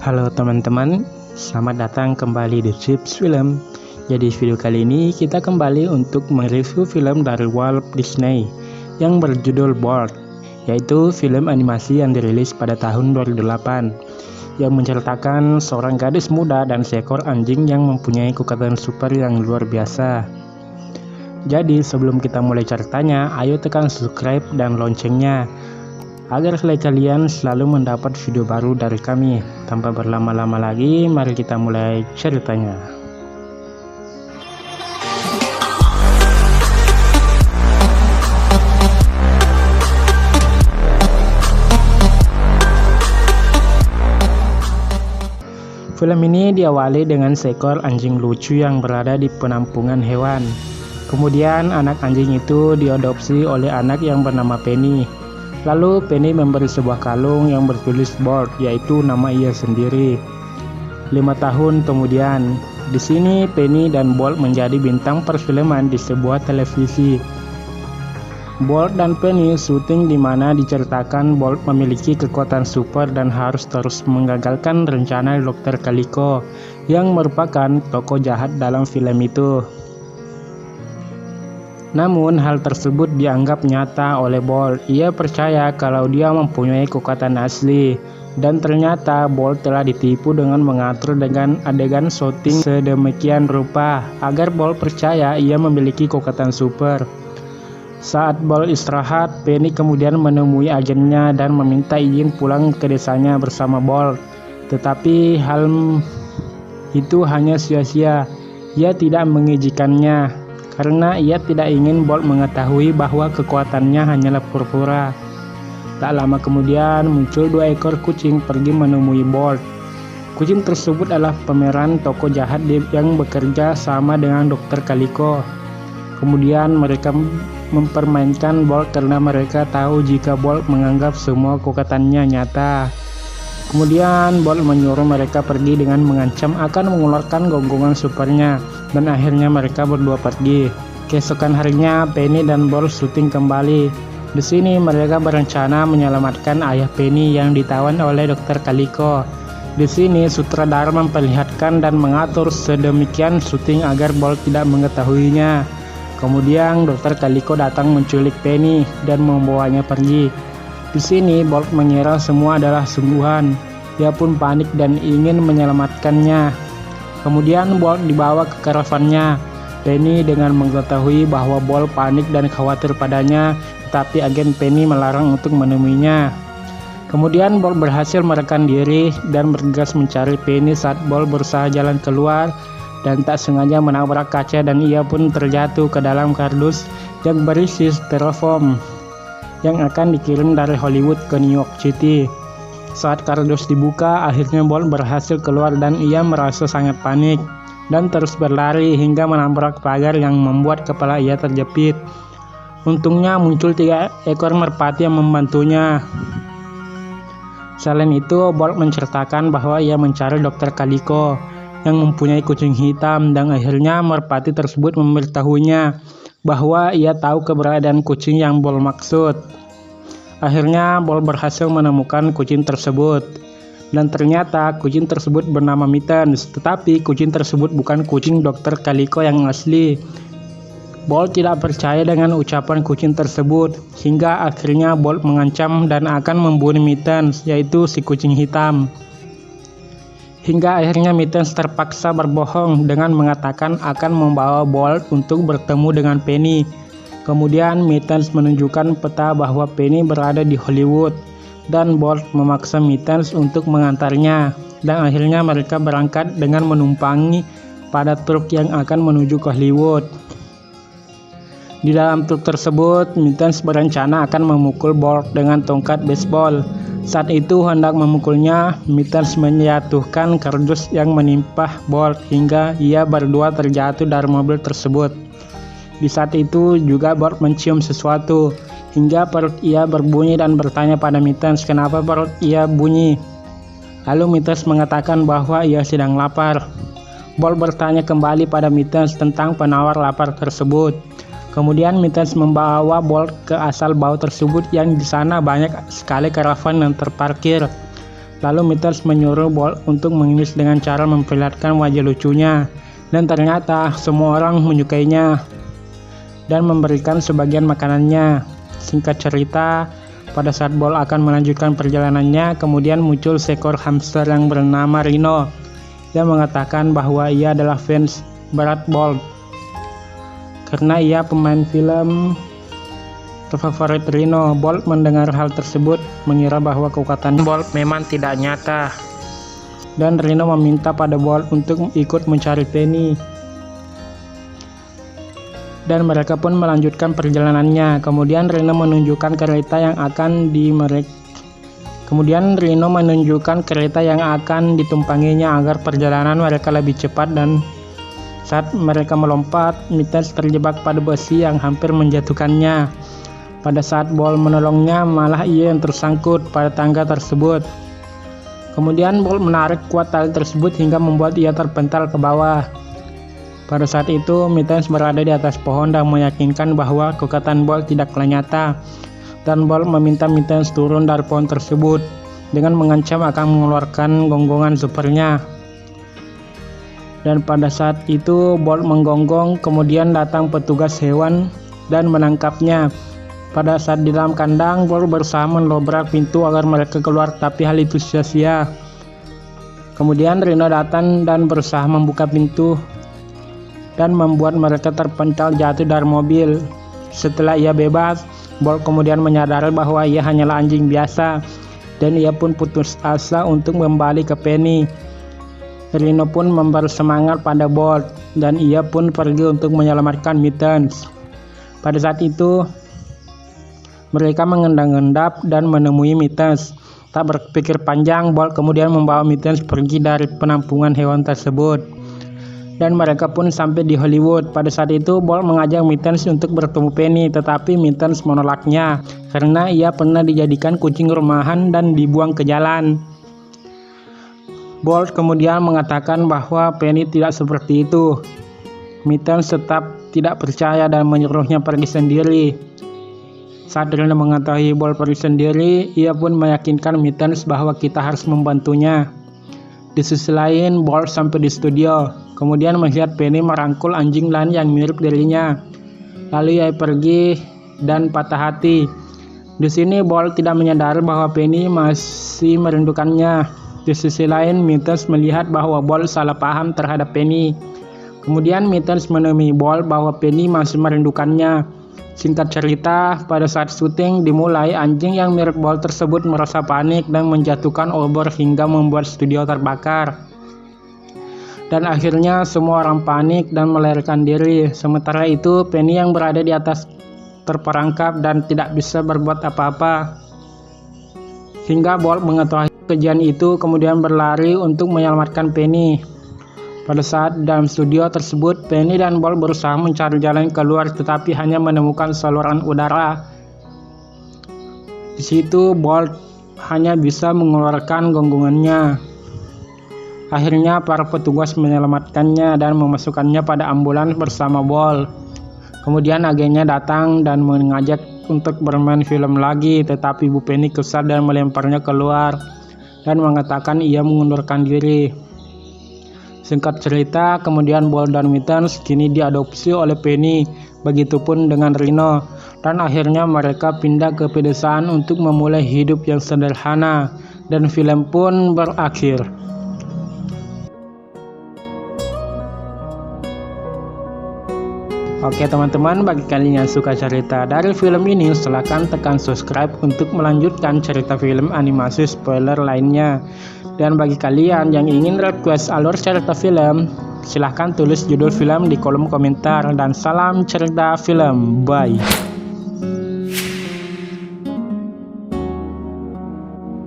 Halo teman-teman, selamat datang kembali di Chips Film. Jadi video kali ini kita kembali untuk mereview film dari Walt Disney yang berjudul Bolt, yaitu film animasi yang dirilis pada tahun 2008 yang menceritakan seorang gadis muda dan seekor anjing yang mempunyai kekuatan super yang luar biasa. Jadi sebelum kita mulai ceritanya, ayo tekan subscribe dan loncengnya agar kalian selalu mendapat video baru dari kami. Tanpa berlama-lama lagi, mari kita mulai ceritanya. Film ini diawali dengan seekor anjing lucu yang berada di penampungan hewan. Kemudian anak anjing itu diadopsi oleh anak yang bernama Penny. Lalu Penny memberi sebuah kalung yang bertulis Bolt, yaitu nama ia sendiri. 5 tahun kemudian, di sini Penny dan Bolt menjadi bintang perfilman di sebuah televisi. Bolt dan Penny syuting di mana diceritakan Bolt memiliki kekuatan super dan harus terus menggagalkan rencana Dr. Calico yang merupakan tokoh jahat dalam film itu. Namun hal tersebut dianggap nyata oleh Bolt. Ia percaya kalau dia mempunyai kekuatan asli, dan ternyata Bolt telah ditipu dengan mengatur dengan adegan syuting sedemikian rupa agar Bolt percaya ia memiliki kekuatan super. Saat Bolt istirahat, Penny kemudian menemui agennya dan meminta izin pulang ke desanya bersama Bolt. Tetapi hal itu hanya sia-sia. Ia tidak mengizinkannya karena ia tidak ingin Bolt mengetahui bahwa kekuatannya hanyalah pura-pura. Tak lama kemudian muncul 2 ekor kucing pergi menemui Bolt. Kucing tersebut adalah pemeran tokoh jahat yang bekerja sama dengan Dr. Calico. Kemudian mereka mempermainkan Bolt karena mereka tahu jika Bolt menganggap semua kekuatannya nyata. Kemudian Bolt menyuruh mereka pergi dengan mengancam akan mengeluarkan gonggongan supernya, dan akhirnya mereka berdua pergi. Keesokan harinya Penny dan Bolt syuting kembali. Di sini mereka berencana menyelamatkan ayah Penny yang ditawan oleh Dr. Calico. Di sini sutradara memperlihatkan dan mengatur sedemikian syuting agar Bolt tidak mengetahuinya. Kemudian Dr. Calico datang menculik Penny dan membawanya pergi. Di sini Bolt mengira semua adalah sungguhan. Dia pun panik dan ingin menyelamatkannya. Kemudian Bolt dibawa ke karavannya. Penny dengan mengetahui bahwa Bolt panik dan khawatir padanya, tetapi agen Penny melarang untuk menemuinya. Kemudian Bolt berhasil merekam diri dan bergegas mencari Penny saat Bolt berusaha jalan keluar dan tak sengaja menabrak kaca, dan ia pun terjatuh ke dalam kardus yang berisi styrofoam yang akan dikirim dari Hollywood ke New York City. Saat kardus dibuka, akhirnya Bolt berhasil keluar dan ia merasa sangat panik dan terus berlari hingga menabrak pagar yang membuat kepala ia terjepit. Untungnya muncul 3 ekor merpati yang membantunya. Selain itu, Bolt menceritakan bahwa ia mencari Dr. Calico yang mempunyai kucing hitam, dan akhirnya merpati tersebut memberitahunya bahwa ia tahu keberadaan kucing yang Bolt maksud. Akhirnya Bolt berhasil menemukan kucing tersebut, dan ternyata kucing tersebut bernama Mittens, tetapi kucing tersebut bukan kucing Dr. Calico yang asli. Bolt tidak percaya dengan ucapan kucing tersebut, hingga akhirnya Bolt mengancam dan akan membunuh Mittens, yaitu si kucing hitam. Hingga akhirnya Mittens terpaksa berbohong dengan mengatakan akan membawa Bolt untuk bertemu dengan Penny. Kemudian Mittens menunjukkan peta bahwa Penny berada di Hollywood, dan Bolt memaksa Mittens untuk mengantarnya, dan akhirnya mereka berangkat dengan menumpangi pada truk yang akan menuju ke Hollywood. Di dalam truk tersebut, Mittens berencana akan memukul Bolt dengan tongkat baseball. Saat itu hendak memukulnya, Mittens menjatuhkan kardus yang menimpa Bolt hingga ia berdua terjatuh dari mobil tersebut. Di saat itu juga Bolt mencium sesuatu hingga perut ia berbunyi dan bertanya pada Mittens kenapa perut ia bunyi. Lalu Mittens mengatakan bahwa ia sedang lapar. Bolt bertanya kembali pada Mittens tentang penawar lapar tersebut. Kemudian Mittens membawa Bolt ke asal bau tersebut yang di sana banyak sekali karavan yang terparkir. Lalu Mittens menyuruh Bolt untuk mengemis dengan cara memperlihatkan wajah lucunya, dan ternyata semua orang menyukainya dan memberikan sebagian makanannya. Singkat cerita, pada saat Bolt akan melanjutkan perjalanannya, kemudian muncul seekor hamster yang bernama Rhino yang mengatakan bahwa ia adalah fans berat Bolt karena ia pemain film terfavorit Rhino. Bolt mendengar hal tersebut mengira bahwa kekuatan Bolt memang tidak nyata, dan Rhino meminta pada Bolt untuk ikut mencari Penny. Dan mereka pun melanjutkan perjalanannya. Kemudian Rhino menunjukkan kereta yang akan ditumpanginya agar perjalanan mereka lebih cepat, dan saat mereka melompat, Mittens terjebak pada besi yang hampir menjatuhkannya. Pada saat Bolt menolongnya, malah ia yang tersangkut pada tangga tersebut. Kemudian Bolt menarik kuat tali tersebut hingga membuat ia terpental ke bawah. Pada saat itu, Mittens berada di atas pohon dan meyakinkan bahwa kekuatan Bolt tidaklah nyata, dan Bolt meminta Mittens turun dari pohon tersebut dengan mengancam akan mengeluarkan gonggongan supernya. Dan pada saat itu Bolt menggonggong, kemudian datang petugas hewan dan menangkapnya. Pada saat di dalam kandang, Bolt berusaha mendobrak pintu agar mereka keluar, tapi hal itu sia-sia. Kemudian Rhino datang dan berusaha membuka pintu dan membuat mereka terpental jatuh dari mobil. Setelah ia bebas, Bolt kemudian menyadari bahwa ia hanyalah anjing biasa, dan ia pun putus asa untuk kembali ke Penny. Rhino pun memberi semangat pada Bolt, dan ia pun pergi untuk menyelamatkan Mittens. Pada saat itu, mereka mengendap-endap dan menemui Mittens. Tak berpikir panjang, Bolt kemudian membawa Mittens pergi dari penampungan hewan tersebut, dan mereka pun sampai di Hollywood. Pada saat itu Bolt mengajak Mittens untuk bertemu Penny, tetapi Mittens menolaknya karena ia pernah dijadikan kucing rumahan dan dibuang ke jalan. Bolt kemudian mengatakan bahwa Penny tidak seperti itu. Mittens tetap tidak percaya dan menyuruhnya pergi sendiri. Saat Rhino mengetahui Bolt pergi sendiri, ia pun meyakinkan Mittens bahwa kita harus membantunya. Di sisi lain, Bolt sampai di studio, kemudian melihat Penny merangkul anjing lain yang mirip dirinya. Lalu ia pergi dan patah hati. Di sini Bolt tidak menyadari bahwa Penny masih merindukannya. Di sisi lain, Mittens melihat bahwa Bolt salah paham terhadap Penny. Kemudian Mittens menemui Bolt bahwa Penny masih merindukannya. Singkat cerita, pada saat syuting dimulai, anjing yang mirip Bolt tersebut merasa panik dan menjatuhkan obor hingga membuat studio terbakar. Dan akhirnya semua orang panik dan melarikan diri. Sementara itu, Penny yang berada di atas terperangkap dan tidak bisa berbuat apa-apa. Hingga Bolt mengetahui kejadian itu, kemudian berlari untuk menyelamatkan Penny. Pada saat dalam studio tersebut, Penny dan Bolt berusaha mencari jalan keluar, tetapi hanya menemukan saluran udara. Di situ Bolt hanya bisa mengeluarkan gonggongannya. Akhirnya para petugas menyelamatkannya dan memasukkannya pada ambulans bersama Bolt. Kemudian agennya datang dan mengajak untuk bermain film lagi, tetapi Bu Penny kesal dan melemparnya keluar dan mengatakan ia mengundurkan diri. Singkat cerita, kemudian Bolt dan Mittens kini diadopsi oleh Penny, begitupun dengan Rhino, dan akhirnya mereka pindah ke pedesaan untuk memulai hidup yang sederhana, dan film pun berakhir. Oke teman-teman, bagi kalian yang suka cerita dari film ini, silahkan tekan subscribe untuk melanjutkan cerita film animasi spoiler lainnya. Dan bagi kalian yang ingin request alur cerita film, silahkan tulis judul film di kolom komentar. Dan salam cerita film, bye.